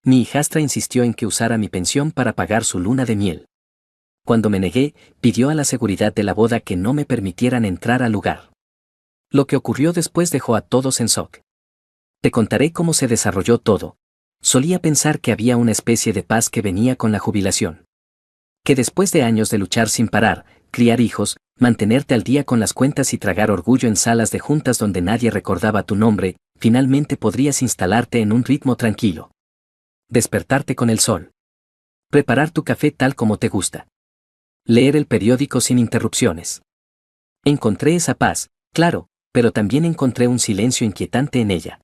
Mi hijastra insistió en que usara mi pensión para pagar su luna de miel. Cuando me negué, pidió a la seguridad de la boda que no me permitieran entrar al lugar. Lo que ocurrió después dejó a todos en shock. Te contaré cómo se desarrolló todo. Solía pensar que había una especie de paz que venía con la jubilación. Que después de años de luchar sin parar, criar hijos, mantenerte al día con las cuentas y tragar orgullo en salas de juntas donde nadie recordaba tu nombre, finalmente podrías instalarte en un ritmo tranquilo. Despertarte con el sol. Preparar tu café tal como te gusta. Leer el periódico sin interrupciones. Encontré esa paz, claro, pero también encontré un silencio inquietante en ella.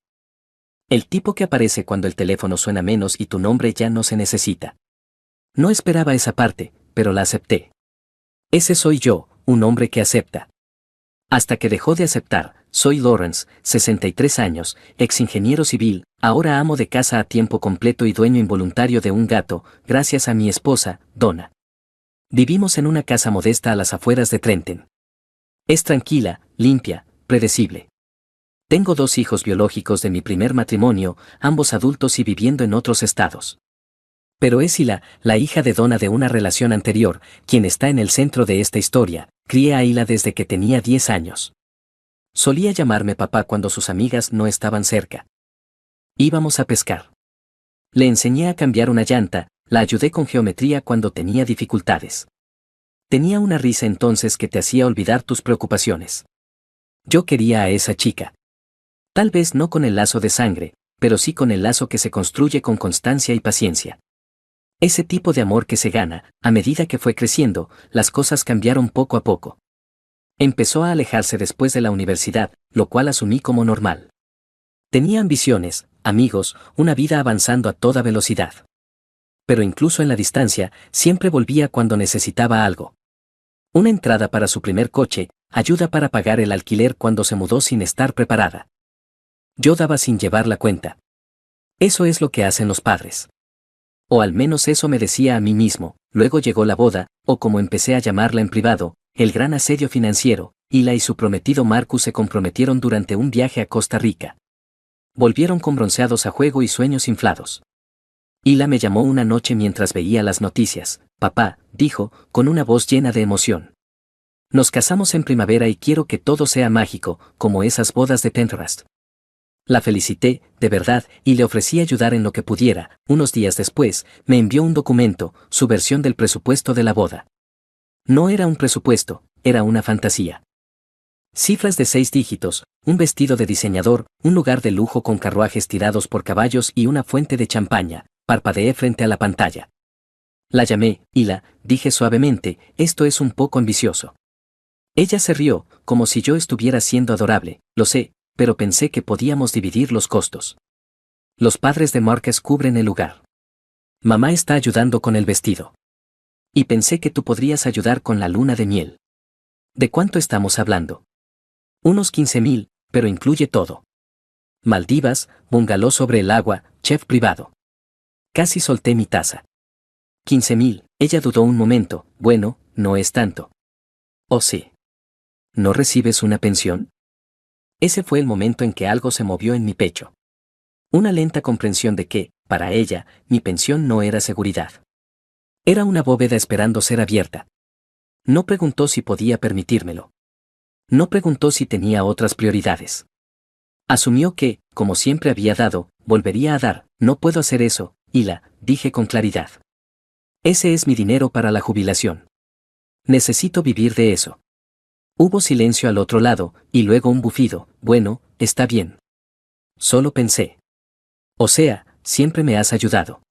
El tipo que aparece cuando el teléfono suena menos y tu nombre ya no se necesita. No esperaba esa parte, pero la acepté. Ese soy yo, un hombre que acepta. Hasta que dejó de aceptar, soy Lawrence, 63 años, ex ingeniero civil, ahora amo de casa a tiempo completo y dueño involuntario de un gato, gracias a mi esposa, Donna. Vivimos en una casa modesta a las afueras de Trenton. Es tranquila, limpia, predecible. Tengo 2 hijos biológicos de mi primer matrimonio, ambos adultos y viviendo en otros estados. Pero es Hila, la hija de Donna de una relación anterior, quien está en el centro de esta historia. Crié a Hila desde que tenía 10 años. Solía llamarme papá cuando sus amigas no estaban cerca. Íbamos a pescar. Le enseñé a cambiar una llanta, la ayudé con geometría cuando tenía dificultades. Tenía una risa entonces que te hacía olvidar tus preocupaciones. Yo quería a esa chica. Tal vez no con el lazo de sangre, pero sí con el lazo que se construye con constancia y paciencia. Ese tipo de amor que se gana, a medida que fue creciendo, las cosas cambiaron poco a poco. Empezó a alejarse después de la universidad, lo cual asumí como normal. Tenía ambiciones, amigos, una vida avanzando a toda velocidad. Pero incluso en la distancia, siempre volvía cuando necesitaba algo. Una entrada para su primer coche, ayuda para pagar el alquiler cuando se mudó sin estar preparada. Yo daba sin llevar la cuenta. Eso es lo que hacen los padres. O al menos eso me decía a mí mismo. Luego llegó la boda, o como empecé a llamarla en privado, el gran asedio financiero. Hila y su prometido Marcus se comprometieron durante un viaje a Costa Rica. Volvieron con bronceados a juego y sueños inflados. Hila me llamó una noche mientras veía las noticias. Papá, dijo, con una voz llena de emoción. Nos casamos en primavera y quiero que todo sea mágico, como esas bodas de Pentecost. La felicité, de verdad, y le ofrecí ayudar en lo que pudiera. Unos días después, me envió un documento, su versión del presupuesto de la boda. No era un presupuesto, era una fantasía. Cifras de 6 dígitos, un vestido de diseñador, un lugar de lujo con carruajes tirados por caballos y una fuente de champaña. Parpadeé frente a la pantalla. La llamé, Hila, dije suavemente, esto es un poco ambicioso. Ella se rió, como si yo estuviera siendo adorable, lo sé, pero pensé que podíamos dividir los costos. Los padres de Marcus cubren el lugar. Mamá está ayudando con el vestido. Y pensé que tú podrías ayudar con la luna de miel. ¿De cuánto estamos hablando? Unos 15.000, pero incluye todo. Maldivas, bungalow sobre el agua, chef privado. Casi solté mi taza. 15.000, ella dudó un momento, bueno, no es tanto. Oh sí. ¿No recibes una pensión? Ese fue el momento en que algo se movió en mi pecho. Una lenta comprensión de que, para ella, mi pensión no era seguridad. Era una bóveda esperando ser abierta. No preguntó si podía permitírmelo. No preguntó si tenía otras prioridades. Asumió que, como siempre había dado, volvería a dar. No puedo hacer eso, Hila, dije con claridad. Ese es mi dinero para la jubilación. Necesito vivir de eso. Hubo silencio al otro lado, y luego un bufido. Bueno, está bien. Solo pensé. O sea, siempre me has ayudado.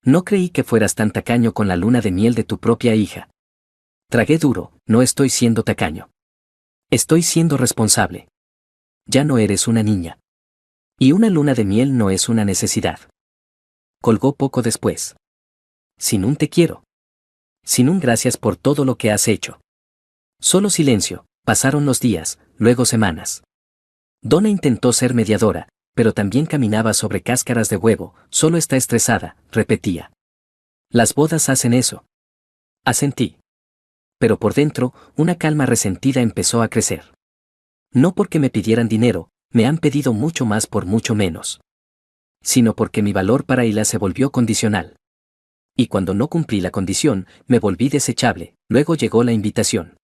No creí que fueras tan tacaño con la luna de miel de tu propia hija. Tragué duro, no estoy siendo tacaño. Estoy siendo responsable. Ya no eres una niña. Y una luna de miel no es una necesidad. Colgó poco después. Sin un te quiero. Sin un gracias por todo lo que has hecho. Solo silencio, pasaron los días, luego semanas. Donna intentó ser mediadora, pero también caminaba sobre cáscaras de huevo, solo está estresada, repetía. Las bodas hacen eso. Asentí. Pero por dentro, una calma resentida empezó a crecer. No porque me pidieran dinero, me han pedido mucho más por mucho menos. sino porque mi valor para Hila se volvió condicional. Y cuando no cumplí la condición, me volví desechable. Luego llegó la invitación.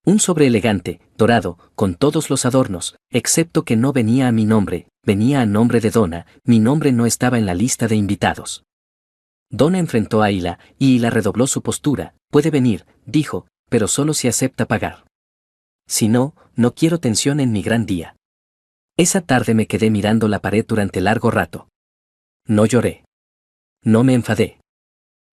Un sobre elegante, dorado, con todos los adornos, excepto que no venía a mi nombre, venía a nombre de Donna. Mi nombre no estaba en la lista de invitados. Donna enfrentó a Hila, y Hila redobló su postura. Puede venir, dijo, pero solo si acepta pagar. Si no, no quiero tensión en mi gran día. Esa tarde me quedé mirando la pared durante largo rato. No lloré. No me enfadé.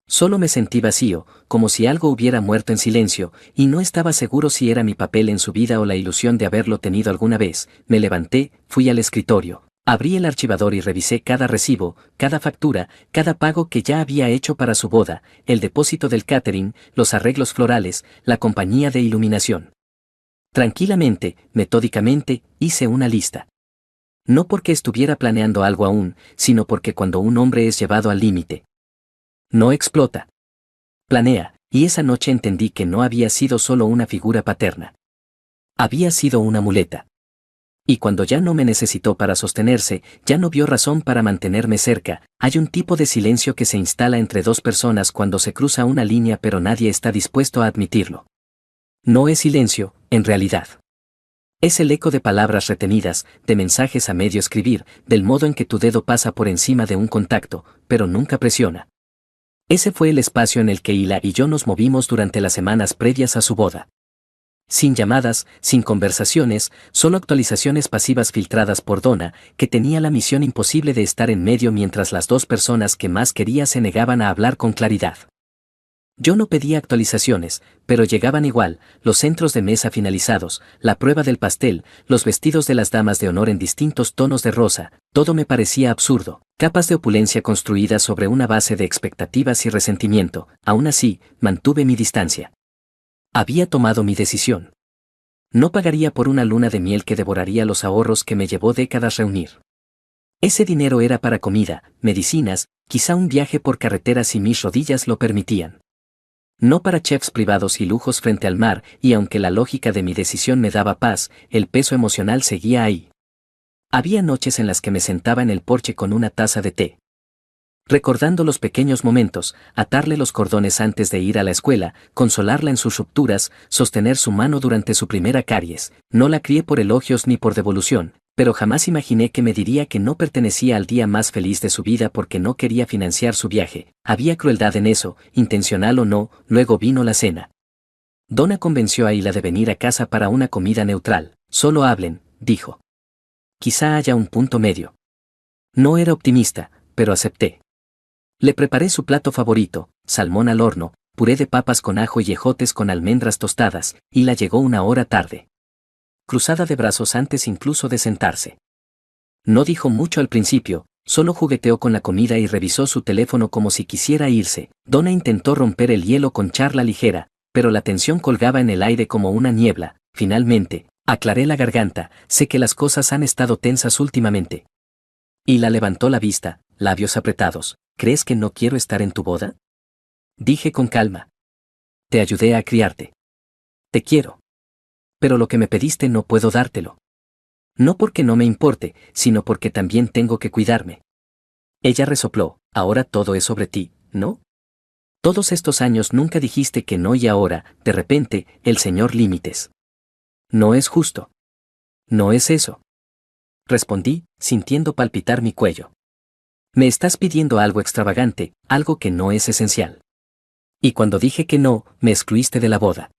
Solo me sentí vacío, como si algo hubiera muerto en silencio, y no estaba seguro si era mi papel en su vida o la ilusión de haberlo tenido alguna vez. Me levanté, fui al escritorio, abrí el archivador y revisé cada recibo, cada factura, cada pago que ya había hecho para su boda, el depósito del catering, los arreglos florales, la compañía de iluminación. Tranquilamente, metódicamente, hice una lista. No porque estuviera planeando algo aún, sino porque cuando un hombre es llevado al límite, no explota. Planea, y esa noche entendí que no había sido solo una figura paterna. Había sido una muleta. Y cuando ya no me necesitó para sostenerse, ya no vio razón para mantenerme cerca. Hay un tipo de silencio que se instala entre dos personas cuando se cruza una línea, pero nadie está dispuesto a admitirlo. No es silencio, en realidad. Es el eco de palabras retenidas, de mensajes a medio escribir, del modo en que tu dedo pasa por encima de un contacto, pero nunca presiona. Ese fue el espacio en el que Hila y yo nos movimos durante las semanas previas a su boda. Sin llamadas, sin conversaciones, solo actualizaciones pasivas filtradas por Donna, que tenía la misión imposible de estar en medio mientras las dos personas que más quería se negaban a hablar con claridad. Yo no pedía actualizaciones, pero llegaban igual, los centros de mesa finalizados, la prueba del pastel, los vestidos de las damas de honor en distintos tonos de rosa, todo me parecía absurdo, capas de opulencia construidas sobre una base de expectativas y resentimiento. Aún así, mantuve mi distancia. Había tomado mi decisión. No pagaría por una luna de miel que devoraría los ahorros que me llevó décadas reunir. Ese dinero era para comida, medicinas, quizá un viaje por carretera si mis rodillas lo permitían. No para chefs privados y lujos frente al mar, y aunque la lógica de mi decisión me daba paz, el peso emocional seguía ahí. Había noches en las que me sentaba en el porche con una taza de té, recordando los pequeños momentos, atarle los cordones antes de ir a la escuela, consolarla en sus rupturas, sostener su mano durante su primera caries. No la crié por elogios ni por devolución, pero jamás imaginé que me diría que no pertenecía al día más feliz de su vida porque no quería financiar su viaje. Había crueldad en eso, intencional o no. Luego vino la cena. Donna convenció a Hila de venir a casa para una comida neutral. Solo hablen, dijo. Quizá haya un punto medio. No era optimista, pero acepté. Le preparé su plato favorito, salmón al horno, puré de papas con ajo y ejotes con almendras tostadas. Hila llegó una hora tarde, cruzada de brazos antes incluso de sentarse. No dijo mucho al principio, solo jugueteó con la comida y revisó su teléfono como si quisiera irse. Donna intentó romper el hielo con charla ligera, pero la tensión colgaba en el aire como una niebla. Finalmente, aclaré la garganta, sé que las cosas han estado tensas últimamente. Hila levantó la vista, labios apretados. ¿Crees que no quiero estar en tu boda? Dije con calma. Te ayudé a criarte. Te quiero. Pero lo que me pediste no puedo dártelo. No porque no me importe, sino porque también tengo que cuidarme. Ella resopló. Ahora todo es sobre ti, ¿no? Todos estos años nunca dijiste que no y ahora, de repente, el señor límites. No es justo. No es eso. Respondí, sintiendo palpitar mi cuello. Me estás pidiendo algo extravagante, algo que no es esencial. Y cuando dije que no, me excluiste de la boda.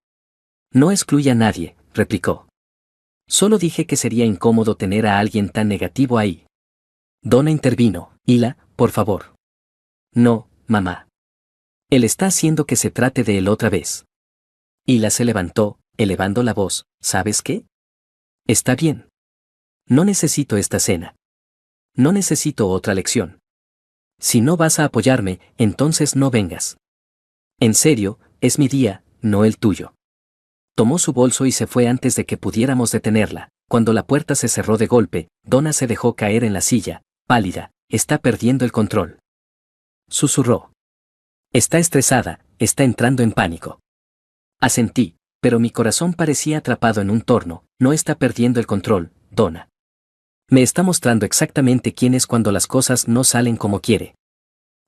No excluí a nadie, replicó. Solo dije que sería incómodo tener a alguien tan negativo ahí. Donna intervino. Hila, por favor. No, mamá. Él está haciendo que se trate de él otra vez. Hila se levantó, elevando la voz. ¿Sabes qué? Está bien. No necesito esta cena. No necesito otra lección. Si no vas a apoyarme, entonces no vengas. En serio, es mi día, no el tuyo. Tomó su bolso y se fue antes de que pudiéramos detenerla. Cuando la puerta se cerró de golpe, Donna se dejó caer en la silla, pálida. Está perdiendo el control. Susurró. Está estresada, está entrando en pánico. Asentí, pero mi corazón parecía atrapado en un torno. No está perdiendo el control, Donna. Me está mostrando exactamente quién es cuando las cosas no salen como quiere.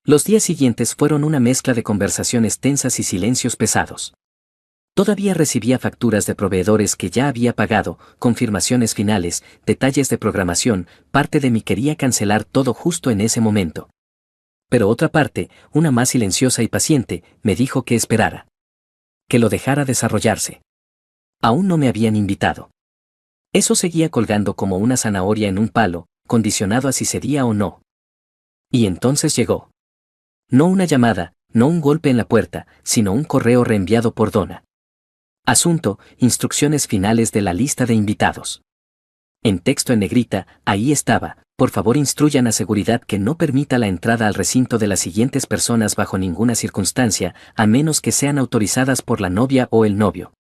Los días siguientes fueron una mezcla de conversaciones tensas y silencios pesados. Todavía recibía facturas de proveedores que ya había pagado, confirmaciones finales, detalles de programación, parte de mí quería cancelar todo justo en ese momento. Pero otra parte, una más silenciosa y paciente, me dijo que esperara. Que lo dejara desarrollarse. Aún no me habían invitado. Eso seguía colgando como una zanahoria en un palo, condicionado a si cedía o no. Y entonces llegó. No una llamada, no un golpe en la puerta, sino un correo reenviado por Donna. Asunto, instrucciones finales de la lista de invitados. En texto en negrita, ahí estaba: por favor instruyan a seguridad que no permita la entrada al recinto de las siguientes personas bajo ninguna circunstancia, a menos que sean autorizadas por la novia o el novio.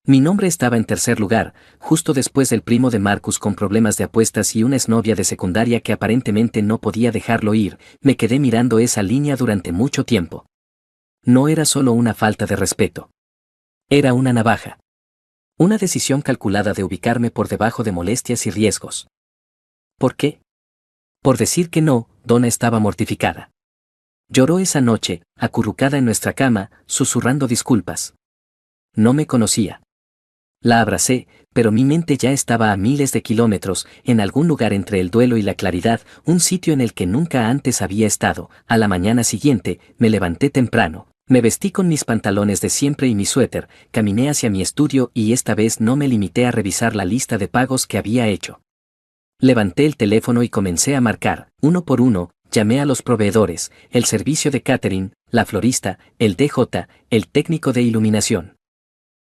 Mi nombre estaba en tercer lugar, justo después del primo de Marcus con problemas de apuestas y una exnovia de secundaria que aparentemente no podía dejarlo ir. Me quedé mirando esa línea durante mucho tiempo. No era solo una falta de respeto. Era una navaja. Una decisión calculada de ubicarme por debajo de molestias y riesgos. ¿Por qué? Por decir que no, Donna estaba mortificada. Lloró esa noche, acurrucada en nuestra cama, susurrando disculpas. No me conocía. La abracé, pero mi mente ya estaba a miles de kilómetros, en algún lugar entre el duelo y la claridad, un sitio en el que nunca antes había estado. A la mañana siguiente, me levanté temprano, me vestí con mis pantalones de siempre y mi suéter, caminé hacia mi estudio y esta vez no me limité a revisar la lista de pagos que había hecho. Levanté el teléfono y comencé a marcar, uno por uno, llamé a los proveedores, el servicio de catering, la florista, el DJ, el técnico de iluminación.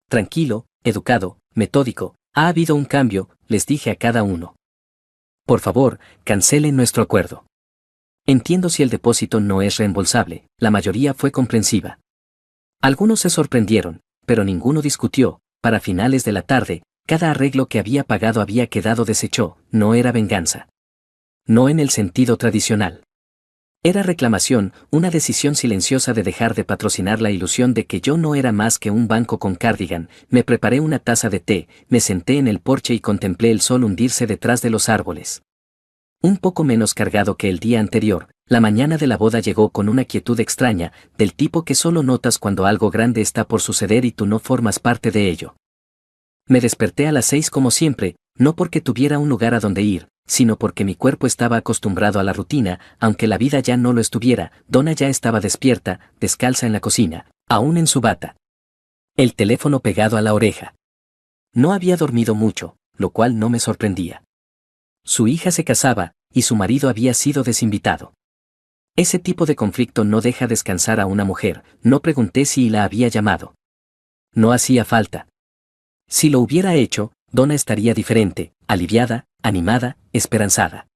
Tranquilo, educado, metódico, ha habido un cambio, les dije a cada uno. Por favor, cancelen nuestro acuerdo. Entiendo si el depósito no es reembolsable, la mayoría fue comprensiva. Algunos se sorprendieron, pero ninguno discutió. Para finales de la tarde, cada arreglo que había pagado había quedado deshecho. No era venganza. No en el sentido tradicional. Era reclamación, una decisión silenciosa de dejar de patrocinar la ilusión de que yo no era más que un banco con cardigan. Me preparé una taza de té, me senté en el porche y contemplé el sol hundirse detrás de los árboles. Un poco menos cargado que el día anterior, la mañana de la boda llegó con una quietud extraña, del tipo que solo notas cuando algo grande está por suceder y tú no formas parte de ello. Me desperté a las 6 como siempre, no porque tuviera un lugar a donde ir, sino porque mi cuerpo estaba acostumbrado a la rutina, aunque la vida ya no lo estuviera. Donna ya estaba despierta, descalza en la cocina, aún en su bata. El teléfono pegado a la oreja. No había dormido mucho, lo cual no me sorprendía. Su hija se casaba, y su marido había sido desinvitado. Ese tipo de conflicto no deja descansar a una mujer. No pregunté si la había llamado. No hacía falta. Si lo hubiera hecho, Donna estaría diferente, aliviada, animada, esperanzada.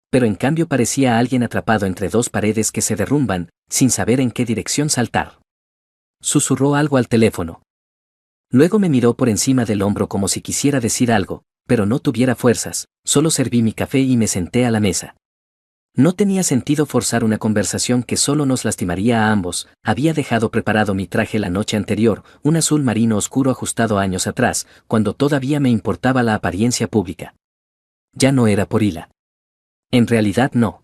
Pero en cambio parecía alguien atrapado entre dos paredes que se derrumban, sin saber en qué dirección saltar. Susurró algo al teléfono. Luego me miró por encima del hombro como si quisiera decir algo, pero no tuviera fuerzas. Solo serví mi café y me senté a la mesa. No tenía sentido forzar una conversación que solo nos lastimaría a ambos. Había dejado preparado mi traje la noche anterior, un azul marino oscuro ajustado años atrás, cuando todavía me importaba la apariencia pública. Ya no era por Hila. En realidad no.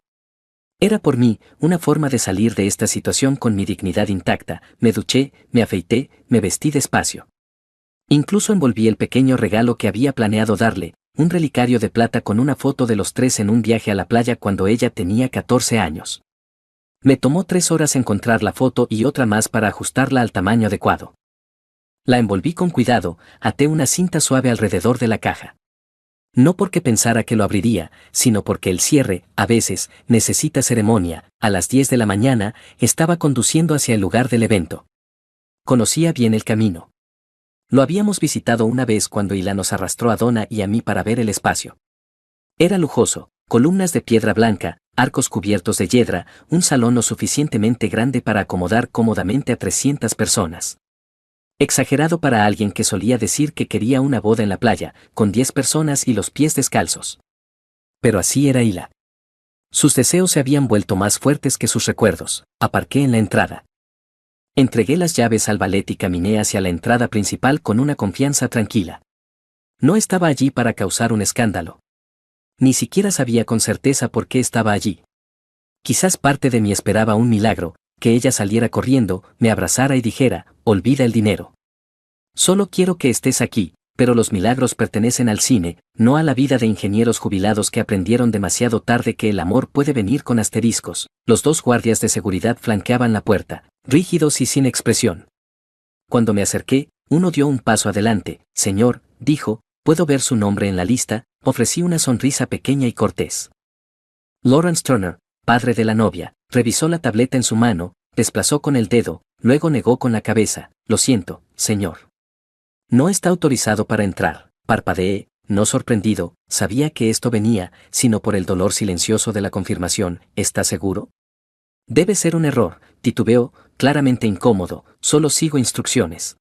Era por mí, una forma de salir de esta situación con mi dignidad intacta. Me duché, me afeité, me vestí despacio. Incluso envolví el pequeño regalo que había planeado darle, un relicario de plata con una foto de los tres en un viaje a la playa cuando ella tenía 14 años. Me tomó 3 horas encontrar la foto y otra más para ajustarla al tamaño adecuado. La envolví con cuidado, até una cinta suave alrededor de la caja. No porque pensara que lo abriría, sino porque el cierre, a veces, necesita ceremonia. A las 10 de la mañana, estaba conduciendo hacia el lugar del evento. Conocía bien el camino. Lo habíamos visitado una vez cuando Hila nos arrastró a Donna y a mí para ver el espacio. Era lujoso, columnas de piedra blanca, arcos cubiertos de hiedra, un salón lo suficientemente grande para acomodar cómodamente a 300 personas. Exagerado para alguien que solía decir que quería una boda en la playa, con 10 personas y los pies descalzos. Pero así era Hila. Sus deseos se habían vuelto más fuertes que sus recuerdos. Aparqué en la entrada. Entregué las llaves al valet y caminé hacia la entrada principal con una confianza tranquila. No estaba allí para causar un escándalo. Ni siquiera sabía con certeza por qué estaba allí. Quizás parte de mí esperaba un milagro, que ella saliera corriendo, me abrazara y dijera, olvida el dinero. Solo quiero que estés aquí, pero los milagros pertenecen al cine, no a la vida de ingenieros jubilados que aprendieron demasiado tarde que el amor puede venir con asteriscos. Los dos guardias de seguridad flanqueaban la puerta, rígidos y sin expresión. Cuando me acerqué, uno dio un paso adelante. Señor, dijo, ¿puedo ver su nombre en la lista? Ofrecí una sonrisa pequeña y cortés. Lawrence Turner, padre de la novia, revisó la tableta en su mano, desplazó con el dedo, luego negó con la cabeza. Lo siento, señor. No está autorizado para entrar. Parpadeé, no sorprendido, sabía que esto venía, sino por el dolor silencioso de la confirmación. ¿Está seguro? Debe ser un error, titubeó, claramente incómodo, solo sigo instrucciones.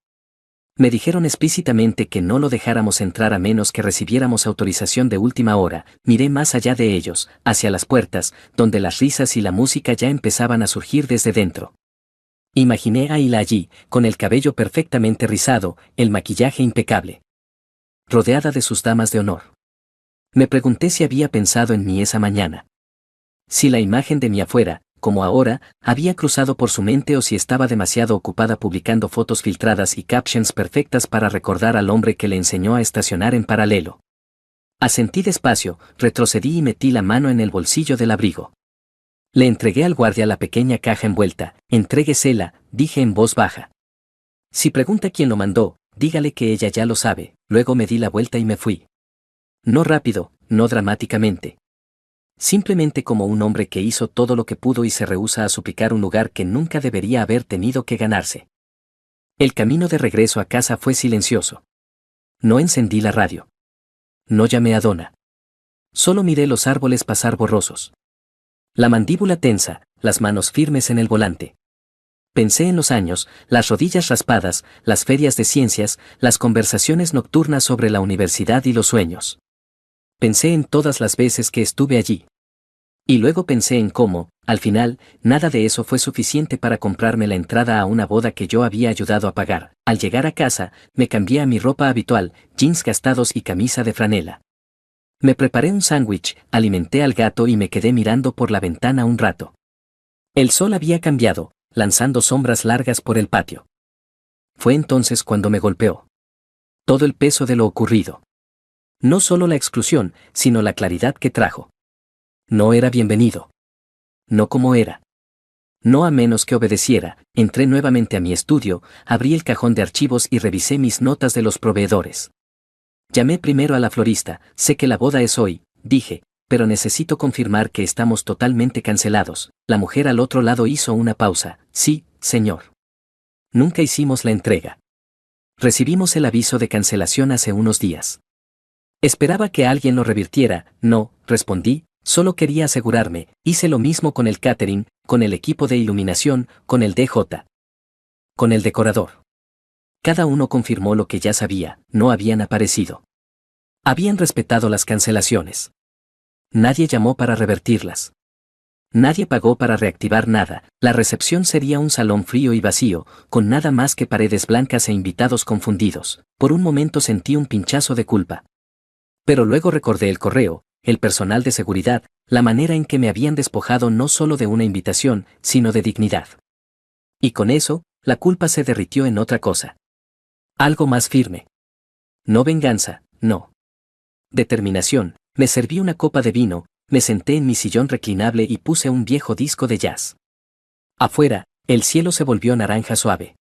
Me dijeron explícitamente que no lo dejáramos entrar a menos que recibiéramos autorización de última hora. Miré más allá de ellos, hacia las puertas, donde las risas y la música ya empezaban a surgir desde dentro. Imaginé a Hila allí, con el cabello perfectamente rizado, el maquillaje impecable, rodeada de sus damas de honor. Me pregunté si había pensado en mí esa mañana. Si la imagen de mí afuera, como ahora, había cruzado por su mente o si estaba demasiado ocupada publicando fotos filtradas y captions perfectas para recordar al hombre que le enseñó a estacionar en paralelo. Asentí despacio, retrocedí y metí la mano en el bolsillo del abrigo. Le entregué al guardia la pequeña caja envuelta. Entréguesela, dije en voz baja. Si pregunta quién lo mandó, dígale que ella ya lo sabe. Luego me di la vuelta y me fui. No rápido, no dramáticamente. Simplemente como un hombre que hizo todo lo que pudo y se rehúsa a suplicar un lugar que nunca debería haber tenido que ganarse. El camino de regreso a casa fue silencioso. No encendí la radio. No llamé a Donna. Solo miré los árboles pasar borrosos. La mandíbula tensa, las manos firmes en el volante. Pensé en los años, las rodillas raspadas, las ferias de ciencias, las conversaciones nocturnas sobre la universidad y los sueños. Pensé en todas las veces que estuve allí. Y luego pensé en cómo, al final, nada de eso fue suficiente para comprarme la entrada a una boda que yo había ayudado a pagar. Al llegar a casa, me cambié a mi ropa habitual, jeans gastados y camisa de franela. Me preparé un sándwich, alimenté al gato y me quedé mirando por la ventana un rato. El sol había cambiado, lanzando sombras largas por el patio. Fue entonces cuando me golpeó. Todo el peso de lo ocurrido. No solo la exclusión, sino la claridad que trajo. No era bienvenido. No como era. No a menos que obedeciera. Entré nuevamente a mi estudio, abrí el cajón de archivos y revisé mis notas de los proveedores. Llamé primero a la florista. Sé que la boda es hoy, dije, pero necesito confirmar que estamos totalmente cancelados. La mujer al otro lado hizo una pausa. Sí, señor. Nunca hicimos la entrega. Recibimos el aviso de cancelación hace unos días. Esperaba que alguien lo revirtiera. No, respondí, solo quería asegurarme. Hice lo mismo con el catering, con el equipo de iluminación, con el DJ. Con el decorador. Cada uno confirmó lo que ya sabía, no habían aparecido. Habían respetado las cancelaciones. Nadie llamó para revertirlas. Nadie pagó para reactivar nada. La recepción sería un salón frío y vacío, con nada más que paredes blancas e invitados confundidos. Por un momento sentí un pinchazo de culpa. Pero luego recordé el correo, el personal de seguridad, la manera en que me habían despojado no solo de una invitación, sino de dignidad. Y con eso, la culpa se derritió en otra cosa. Algo más firme. No venganza, no. Determinación. Me serví una copa de vino, me senté en mi sillón reclinable y puse un viejo disco de jazz. Afuera, el cielo se volvió naranja suave.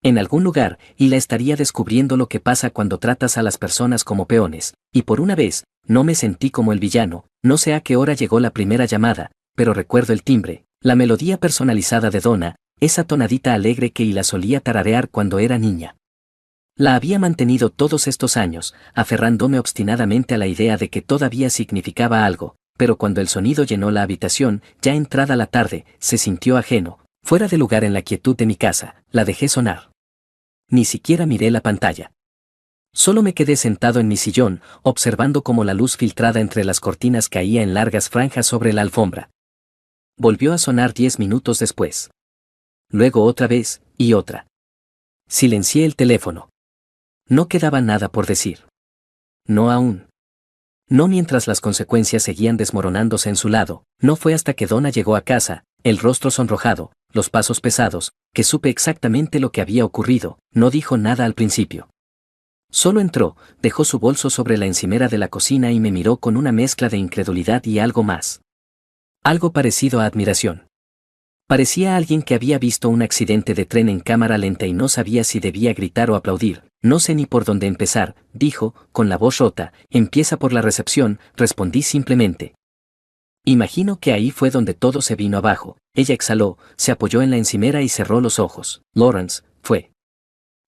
En algún lugar, Hila estaría descubriendo lo que pasa cuando tratas a las personas como peones, y por una vez, no me sentí como el villano. No sé a qué hora llegó la primera llamada, pero recuerdo el timbre, la melodía personalizada de Donna, esa tonadita alegre que Hila solía tararear cuando era niña. La había mantenido todos estos años, aferrándome obstinadamente a la idea de que todavía significaba algo, pero cuando el sonido llenó la habitación, ya entrada la tarde, se sintió ajeno, fuera de lugar en la quietud de mi casa. La dejé sonar. Ni siquiera miré la pantalla. Solo me quedé sentado en mi sillón, observando cómo la luz filtrada entre las cortinas caía en largas franjas sobre la alfombra. Volvió a sonar 10 minutos después. Luego otra vez, y otra. Silencié el teléfono. No quedaba nada por decir. No aún. No mientras las consecuencias seguían desmoronándose en su lado, no fue hasta que Donna llegó a casa, el rostro sonrojado, los pasos pesados, que supe exactamente lo que había ocurrido. No dijo nada al principio. Solo entró, dejó su bolso sobre la encimera de la cocina y me miró con una mezcla de incredulidad y algo más. Algo parecido a admiración. Parecía alguien que había visto un accidente de tren en cámara lenta y no sabía si debía gritar o aplaudir. No sé ni por dónde empezar, dijo, con la voz rota. Empieza por la recepción, respondí simplemente. Imagino que ahí fue donde todo se vino abajo. Ella exhaló, se apoyó en la encimera y cerró los ojos. Lawrence,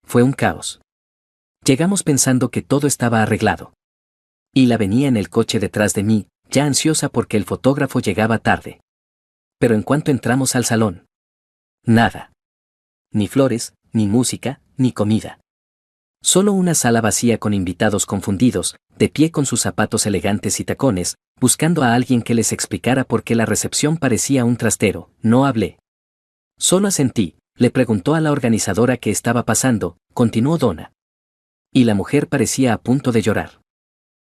fue un caos. Llegamos pensando que todo estaba arreglado. Y la venía en el coche detrás de mí, ya ansiosa porque el fotógrafo llegaba tarde. Pero en cuanto entramos al salón, nada. Ni flores, ni música, ni comida. Solo una sala vacía con invitados confundidos, de pie con sus zapatos elegantes y tacones, buscando a alguien que les explicara por qué la recepción parecía un trastero. No hablé. Solo asentí. Le preguntó a la organizadora qué estaba pasando, continuó Donna. Y la mujer parecía a punto de llorar.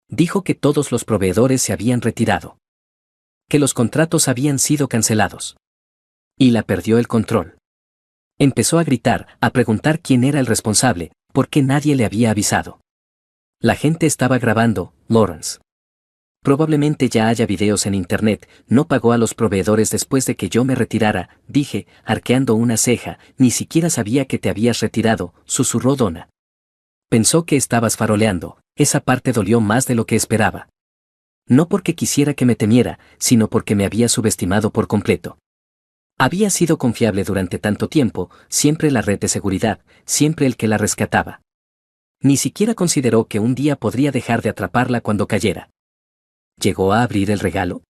Dijo que todos los proveedores se habían retirado. Que los contratos habían sido cancelados. Y la perdió el control. Empezó a gritar, a preguntar quién era el responsable, por qué nadie le había avisado. La gente estaba grabando, Lawrence. Probablemente ya haya videos en internet. No pagó a los proveedores después de que yo me retirara, dije, arqueando una ceja. Ni siquiera sabía que te habías retirado, susurró Donna. Pensó que estabas faroleando. Esa parte dolió más de lo que esperaba. No porque quisiera que me temiera, sino porque me había subestimado por completo. Había sido confiable durante tanto tiempo, siempre la red de seguridad, siempre el que la rescataba. Ni siquiera consideró que un día podría dejar de atraparla cuando cayera. ¿Llegó a abrir el regalo?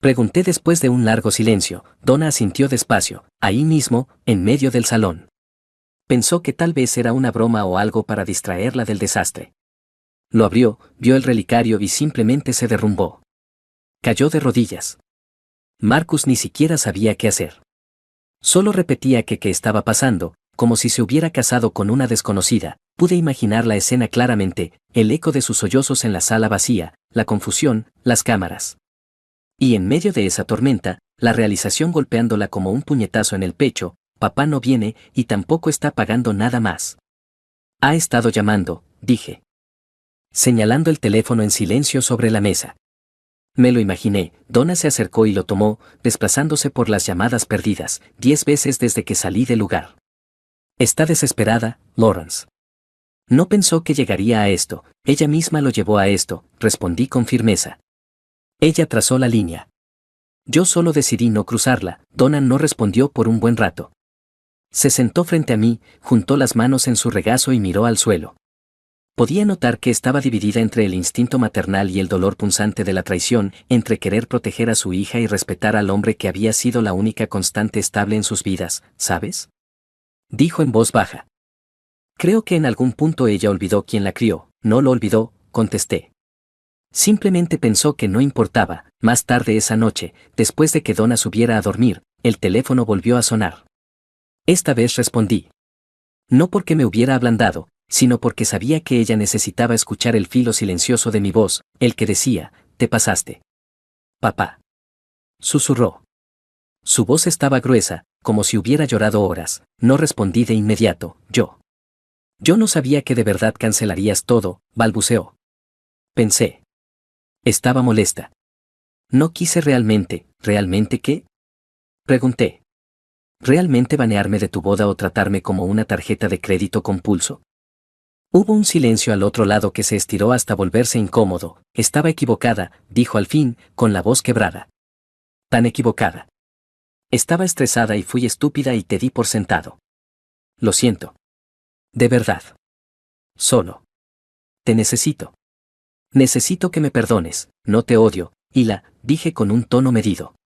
Pregunté después de un largo silencio. Donna asintió despacio, ahí mismo, en medio del salón. Pensó que tal vez era una broma o algo para distraerla del desastre. Lo abrió, vio el relicario y simplemente se derrumbó. Cayó de rodillas. Marcus ni siquiera sabía qué hacer. Solo repetía que qué estaba pasando, como si se hubiera casado con una desconocida. Pude imaginar la escena claramente, el eco de sus sollozos en la sala vacía, la confusión, las cámaras. Y en medio de esa tormenta, la realización golpeándola como un puñetazo en el pecho. Papá no viene y tampoco está pagando nada más. Ha estado llamando, dije. Señalando el teléfono en silencio sobre la mesa. Me lo imaginé. Donna se acercó y lo tomó, desplazándose por las llamadas perdidas, 10 veces desde que salí del lugar. Está desesperada, Lawrence. No pensó que llegaría a esto, ella misma lo llevó a esto, respondí con firmeza. Ella trazó la línea. Yo solo decidí no cruzarla. Donna no respondió por un buen rato. Se sentó frente a mí, juntó las manos en su regazo y miró al suelo. Podía notar que estaba dividida entre el instinto maternal y el dolor punzante de la traición, entre querer proteger a su hija y respetar al hombre que había sido la única constante estable en sus vidas, ¿sabes? Dijo en voz baja. Creo que en algún punto ella olvidó quién la crió. No lo olvidó, contesté. Simplemente pensó que no importaba. Más tarde esa noche, después de que Donna subiera a dormir, el teléfono volvió a sonar. Esta vez respondí. No porque me hubiera ablandado, sino porque sabía que ella necesitaba escuchar el filo silencioso de mi voz, el que decía, te pasaste. Papá. Susurró. Su voz estaba gruesa, como si hubiera llorado horas. No respondí de inmediato. Yo no sabía que de verdad cancelarías todo, balbuceó. Pensé. Estaba molesta. No quise realmente. ¿Realmente qué? Pregunté. ¿Realmente banearme de tu boda o tratarme como una tarjeta de crédito con pulso? Hubo un silencio al otro lado que se estiró hasta volverse incómodo. Estaba equivocada, dijo al fin, con la voz quebrada. Tan equivocada. Estaba estresada y fui estúpida y te di por sentado. Lo siento. De verdad. Solo. Te necesito. Necesito que me perdones, no te odio, dije con un tono medido.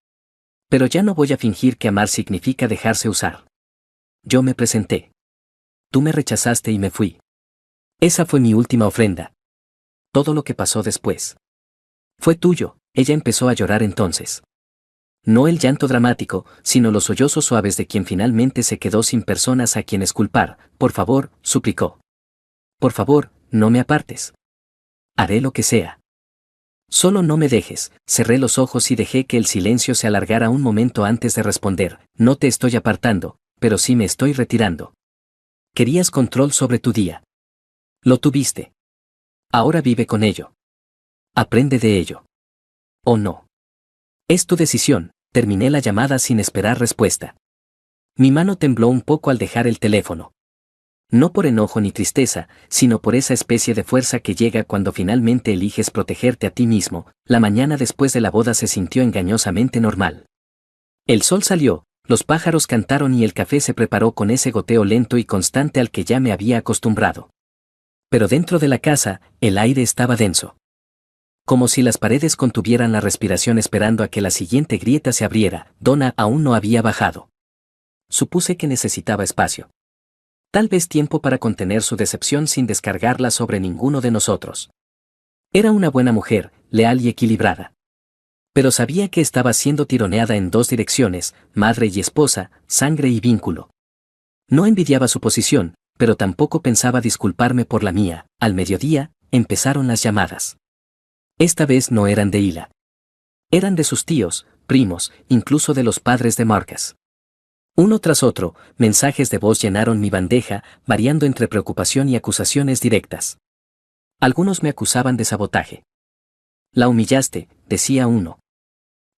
Pero ya no voy a fingir que amar significa dejarse usar. Yo me presenté. Tú me rechazaste y me fui. Esa fue mi última ofrenda. Todo lo que pasó después fue tuyo. Ella empezó a llorar entonces. No el llanto dramático, sino los sollozos suaves de quien finalmente se quedó sin personas a quienes culpar. Por favor, suplicó. Por favor, no me apartes. Haré lo que sea. Solo no me dejes. Cerré los ojos y dejé que el silencio se alargara un momento antes de responder. No te estoy apartando, pero sí me estoy retirando. Querías control sobre tu día. Lo tuviste. Ahora vive con ello. Aprende de ello. ¿O no? Es tu decisión. Terminé la llamada sin esperar respuesta. Mi mano tembló un poco al dejar el teléfono. No por enojo ni tristeza, sino por esa especie de fuerza que llega cuando finalmente eliges protegerte a ti mismo. La mañana después de la boda se sintió engañosamente normal. El sol salió, los pájaros cantaron y el café se preparó con ese goteo lento y constante al que ya me había acostumbrado. Pero dentro de la casa, el aire estaba denso. Como si las paredes contuvieran la respiración esperando a que la siguiente grieta se abriera. Donna aún no había bajado. Supuse que necesitaba espacio. Tal vez tiempo para contener su decepción sin descargarla sobre ninguno de nosotros. Era una buena mujer, leal y equilibrada. Pero sabía que estaba siendo tironeada en dos direcciones, madre y esposa, sangre y vínculo. No envidiaba su posición, pero tampoco pensaba disculparme por la mía. Al mediodía, empezaron las llamadas. Esta vez no eran de Hila. Eran de sus tíos, primos, incluso de los padres de Marcus. Uno tras otro, mensajes de voz llenaron mi bandeja, variando entre preocupación y acusaciones directas. Algunos me acusaban de sabotaje. La humillaste, decía uno.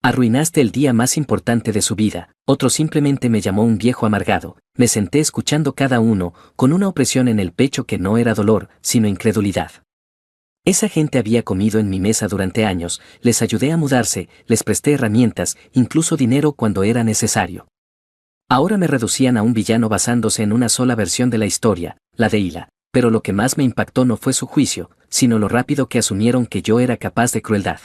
Arruinaste el día más importante de su vida. Otro simplemente me llamó un viejo amargado. Me senté escuchando cada uno, con una opresión en el pecho que no era dolor, sino incredulidad. Esa gente había comido en mi mesa durante años, les ayudé a mudarse, les presté herramientas, incluso dinero cuando era necesario. Ahora me reducían a un villano basándose en una sola versión de la historia, la de Hila, pero lo que más me impactó no fue su juicio, sino lo rápido que asumieron que yo era capaz de crueldad.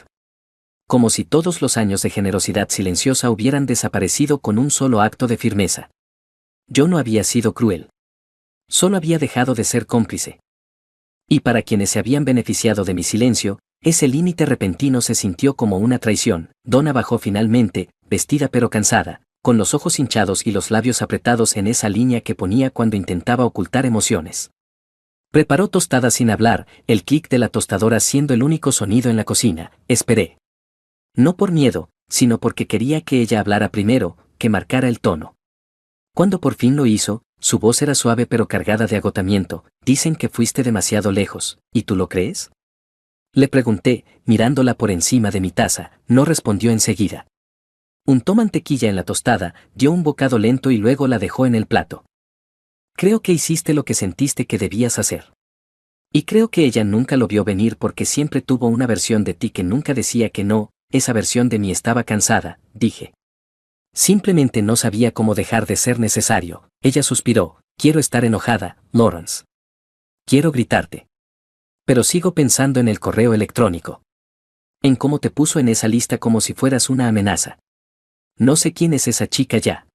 Como si todos los años de generosidad silenciosa hubieran desaparecido con un solo acto de firmeza. Yo no había sido cruel. Solo había dejado de ser cómplice. Y para quienes se habían beneficiado de mi silencio, ese límite repentino se sintió como una traición. Donna bajó finalmente, vestida pero cansada, con los ojos hinchados y los labios apretados en esa línea que ponía cuando intentaba ocultar emociones. Preparó tostadas sin hablar, el clic de la tostadora siendo el único sonido en la cocina. Esperé. No por miedo, sino porque quería que ella hablara primero, que marcara el tono. Cuando por fin lo hizo, su voz era suave pero cargada de agotamiento. Dicen que fuiste demasiado lejos, ¿y tú lo crees? Le pregunté, mirándola por encima de mi taza. No respondió enseguida. Untó mantequilla en la tostada, dio un bocado lento y luego la dejó en el plato. Creo que hiciste lo que sentiste que debías hacer. Y creo que ella nunca lo vio venir porque siempre tuvo una versión de ti que nunca decía que no. Esa versión de mí estaba cansada, dije. Simplemente no sabía cómo dejar de ser necesario. Ella suspiró. Quiero estar enojada, Lawrence. Quiero gritarte. Pero sigo pensando en el correo electrónico. En cómo te puso en esa lista como si fueras una amenaza. No sé quién es esa chica ya.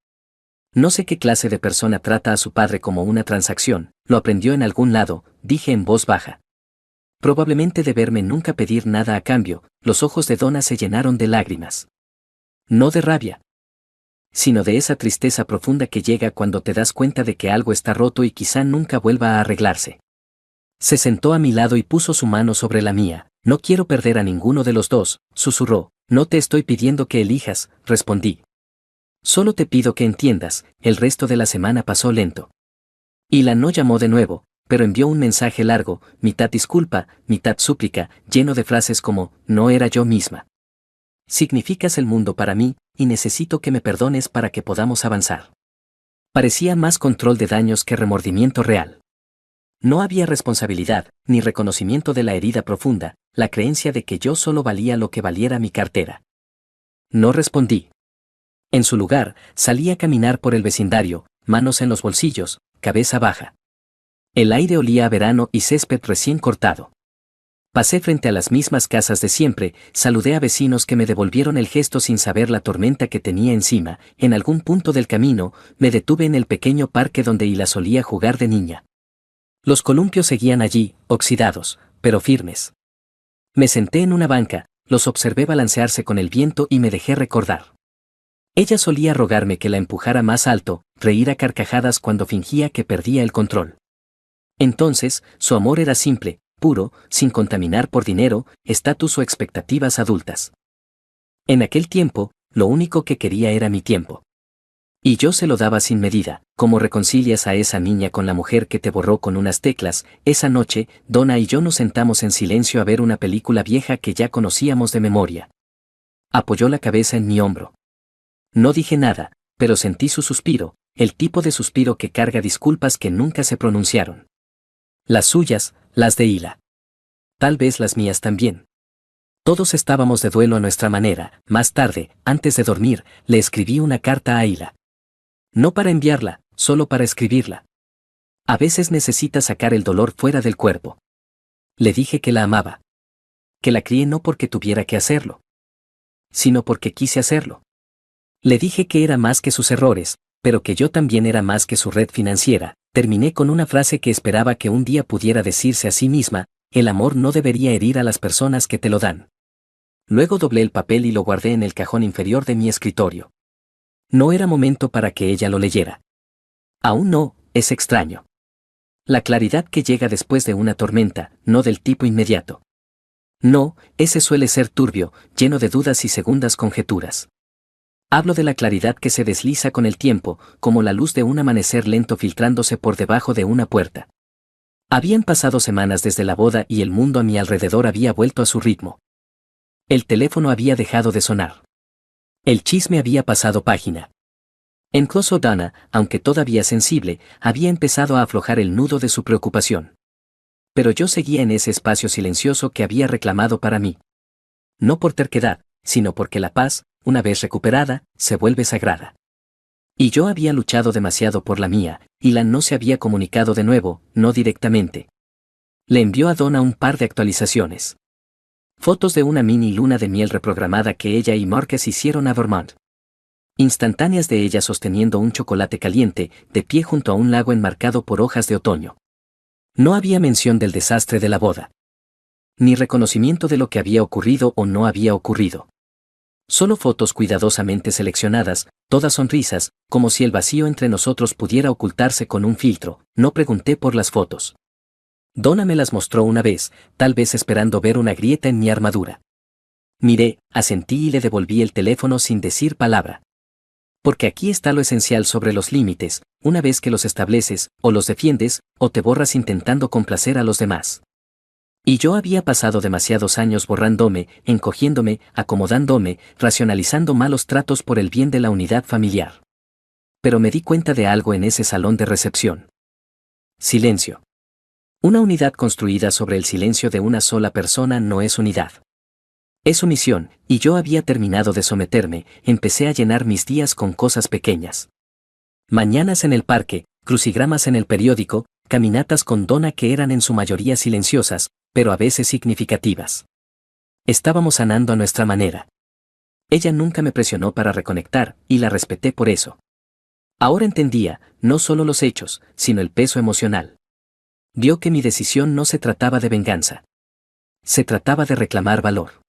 No sé qué clase de persona trata a su padre como una transacción. Lo aprendió en algún lado, dije en voz baja. Probablemente de verme nunca pedir nada a cambio. Los ojos de Donna se llenaron de lágrimas. No de rabia, sino de esa tristeza profunda que llega cuando te das cuenta de que algo está roto y quizá nunca vuelva a arreglarse. Se sentó a mi lado y puso su mano sobre la mía. No quiero perder a ninguno de los dos, susurró. No te estoy pidiendo que elijas, respondí. Solo te pido que entiendas. El resto de la semana pasó lento. Hila no llamó de nuevo, pero envió un mensaje largo, mitad disculpa, mitad súplica, lleno de frases como, no era yo misma. Significas el mundo para mí, y necesito que me perdones para que podamos avanzar. Parecía más control de daños que remordimiento real. No había responsabilidad, ni reconocimiento de la herida profunda, la creencia de que yo solo valía lo que valiera mi cartera. No respondí. En su lugar, salí a caminar por el vecindario, manos en los bolsillos, cabeza baja. El aire olía a verano y césped recién cortado. Pasé frente a las mismas casas de siempre, saludé a vecinos que me devolvieron el gesto sin saber la tormenta que tenía encima. En algún punto del camino, me detuve en el pequeño parque donde Hila solía jugar de niña. Los columpios seguían allí, oxidados, pero firmes. Me senté en una banca, los observé balancearse con el viento y me dejé recordar. Ella solía rogarme que la empujara más alto, reír a carcajadas cuando fingía que perdía el control. Entonces, su amor era simple, puro, sin contaminar por dinero, estatus o expectativas adultas. En aquel tiempo, lo único que quería era mi tiempo. Y yo se lo daba sin medida. ¿Cómo reconcilias a esa niña con la mujer que te borró con unas teclas? Esa noche, Donna y yo nos sentamos en silencio a ver una película vieja que ya conocíamos de memoria. Apoyó la cabeza en mi hombro. No dije nada, pero sentí su suspiro, el tipo de suspiro que carga disculpas que nunca se pronunciaron. Las suyas, las de Hila. Tal vez las mías también. Todos estábamos de duelo a nuestra manera. Más tarde, antes de dormir, le escribí una carta a Hila. No para enviarla, solo para escribirla. A veces necesita sacar el dolor fuera del cuerpo. Le dije que la amaba. Que la crié no porque tuviera que hacerlo, sino porque quise hacerlo. Le dije que era más que sus errores, pero que yo también era más que su red financiera. Terminé con una frase que esperaba que un día pudiera decirse a sí misma: el amor no debería herir a las personas que te lo dan. Luego doblé el papel y lo guardé en el cajón inferior de mi escritorio. No era momento para que ella lo leyera. Aún no, es extraño. La claridad que llega después de una tormenta, no del tipo inmediato. No, ese suele ser turbio, lleno de dudas y segundas conjeturas. Hablo de la claridad que se desliza con el tiempo, como la luz de un amanecer lento filtrándose por debajo de una puerta. Habían pasado semanas desde la boda y el mundo a mi alrededor había vuelto a su ritmo. El teléfono había dejado de sonar. El chisme había pasado página. Incluso Donna, aunque todavía sensible, había empezado a aflojar el nudo de su preocupación. Pero yo seguía en ese espacio silencioso que había reclamado para mí. No por terquedad, sino porque la paz, una vez recuperada, se vuelve sagrada. Y yo había luchado demasiado por la mía, y la no se había comunicado de nuevo, no directamente. Le envió a Donna un par de actualizaciones. Fotos de una mini luna de miel reprogramada que ella y Marcus hicieron a Vermont. Instantáneas de ella sosteniendo un chocolate caliente, de pie junto a un lago enmarcado por hojas de otoño. No había mención del desastre de la boda. Ni reconocimiento de lo que había ocurrido o no había ocurrido. Solo fotos cuidadosamente seleccionadas, todas sonrisas, como si el vacío entre nosotros pudiera ocultarse con un filtro. No pregunté por las fotos. Donna me las mostró una vez, tal vez esperando ver una grieta en mi armadura. Miré, asentí y le devolví el teléfono sin decir palabra. Porque aquí está lo esencial sobre los límites: una vez que los estableces, o los defiendes, o te borras intentando complacer a los demás. Y yo había pasado demasiados años borrándome, encogiéndome, acomodándome, racionalizando malos tratos por el bien de la unidad familiar. Pero me di cuenta de algo en ese salón de recepción. Silencio. Una unidad construida sobre el silencio de una sola persona no es unidad. Es sumisión, y yo había terminado de someterme. Empecé a llenar mis días con cosas pequeñas. Mañanas en el parque, crucigramas en el periódico, caminatas con Donna que eran en su mayoría silenciosas, pero a veces significativas. Estábamos sanando a nuestra manera. Ella nunca me presionó para reconectar, y la respeté por eso. Ahora entendía, no solo los hechos, sino el peso emocional. Vio que mi decisión no se trataba de venganza. Se trataba de reclamar valor.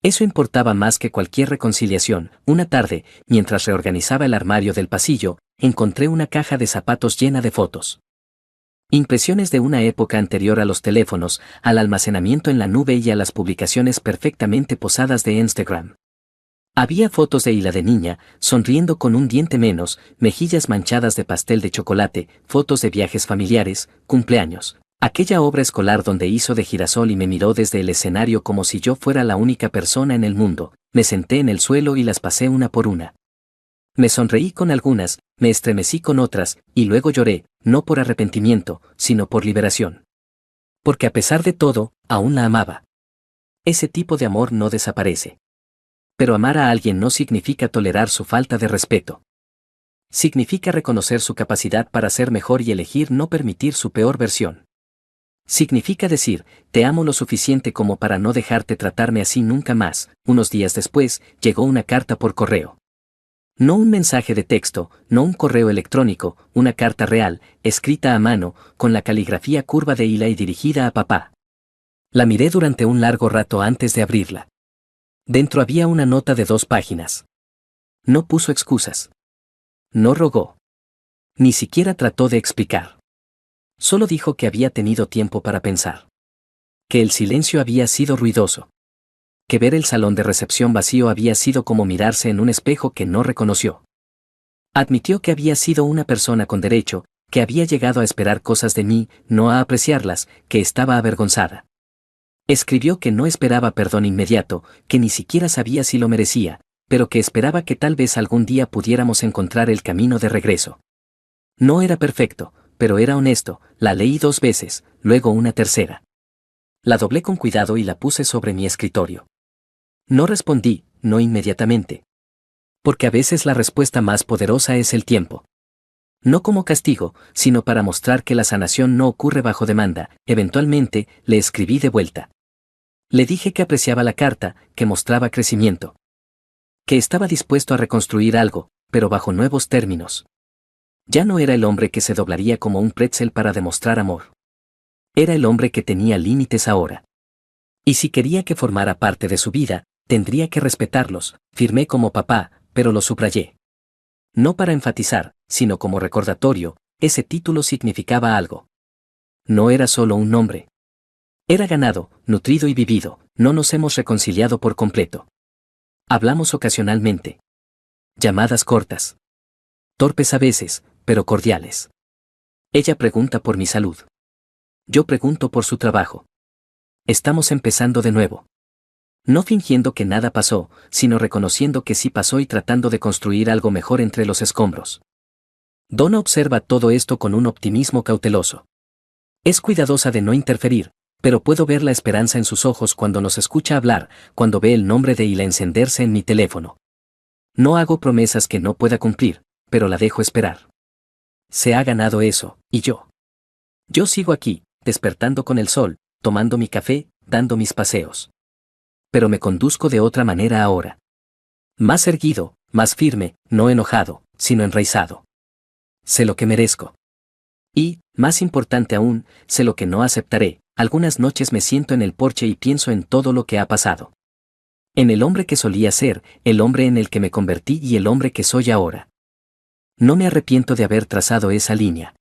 Eso importaba más que cualquier reconciliación. Una tarde, mientras reorganizaba el armario del pasillo, encontré una caja de zapatos llena de fotos. Impresiones de una época anterior a los teléfonos, al almacenamiento en la nube y a las publicaciones perfectamente posadas de Instagram. Había fotos de Hila de niña, sonriendo con un diente menos, mejillas manchadas de pastel de chocolate, fotos de viajes familiares, cumpleaños. Aquella obra escolar donde hizo de girasol y me miró desde el escenario como si yo fuera la única persona en el mundo. Me senté en el suelo y las pasé una por una. Me sonreí con algunas, me estremecí con otras, y luego lloré, no por arrepentimiento, sino por liberación. Porque a pesar de todo, aún la amaba. Ese tipo de amor no desaparece. Pero amar a alguien no significa tolerar su falta de respeto. Significa reconocer su capacidad para ser mejor y elegir no permitir su peor versión. Significa decir: te amo lo suficiente como para no dejarte tratarme así nunca más. Unos días después, llegó una carta por correo. No un mensaje de texto, no un correo electrónico, una carta real, escrita a mano, con la caligrafía curva de Hila y dirigida a papá. La miré durante un largo rato antes de abrirla. Dentro había una nota de 2 páginas. No puso excusas. No rogó. Ni siquiera trató de explicar. Solo dijo que había tenido tiempo para pensar. Que el silencio había sido ruidoso. Que ver el salón de recepción vacío había sido como mirarse en un espejo que no reconoció. Admitió que había sido una persona con derecho, que había llegado a esperar cosas de mí, no a apreciarlas, que estaba avergonzada. Escribió que no esperaba perdón inmediato, que ni siquiera sabía si lo merecía, pero que esperaba que tal vez algún día pudiéramos encontrar el camino de regreso. No era perfecto, pero era honesto. La leí 2 veces, luego una tercera. La doblé con cuidado y la puse sobre mi escritorio. No respondí, no inmediatamente. Porque a veces la respuesta más poderosa es el tiempo. No como castigo, sino para mostrar que la sanación no ocurre bajo demanda. Eventualmente, le escribí de vuelta. Le dije que apreciaba la carta, que mostraba crecimiento. Que estaba dispuesto a reconstruir algo, pero bajo nuevos términos. Ya no era el hombre que se doblaría como un pretzel para demostrar amor. Era el hombre que tenía límites ahora. Y si quería que formara parte de su vida, tendría que respetarlos. Firmé como papá, pero lo subrayé. No para enfatizar, sino como recordatorio, ese título significaba algo. No era solo un nombre. Era ganado, nutrido y vivido. No nos hemos reconciliado por completo. Hablamos ocasionalmente. Llamadas cortas. Torpes a veces, pero cordiales. Ella pregunta por mi salud. Yo pregunto por su trabajo. Estamos empezando de nuevo. No fingiendo que nada pasó, sino reconociendo que sí pasó y tratando de construir algo mejor entre los escombros. Donna observa todo esto con un optimismo cauteloso. Es cuidadosa de no interferir, pero puedo ver la esperanza en sus ojos cuando nos escucha hablar, cuando ve el nombre de Hila encenderse en mi teléfono. No hago promesas que no pueda cumplir, pero la dejo esperar. Se ha ganado eso, y yo. Yo sigo aquí, despertando con el sol, tomando mi café, dando mis paseos. Pero me conduzco de otra manera ahora. Más erguido, más firme, no enojado, sino enraizado. Sé lo que merezco. Y, más importante aún, sé lo que no aceptaré. Algunas noches me siento en el porche y pienso en todo lo que ha pasado. En el hombre que solía ser, el hombre en el que me convertí y el hombre que soy ahora. No me arrepiento de haber trazado esa línea.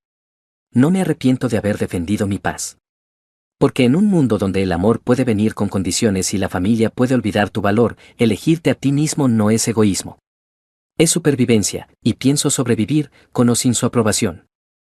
No me arrepiento de haber defendido mi paz. Porque en un mundo donde el amor puede venir con condiciones y la familia puede olvidar tu valor, elegirte a ti mismo no es egoísmo. Es supervivencia, y pienso sobrevivir, con o sin su aprobación.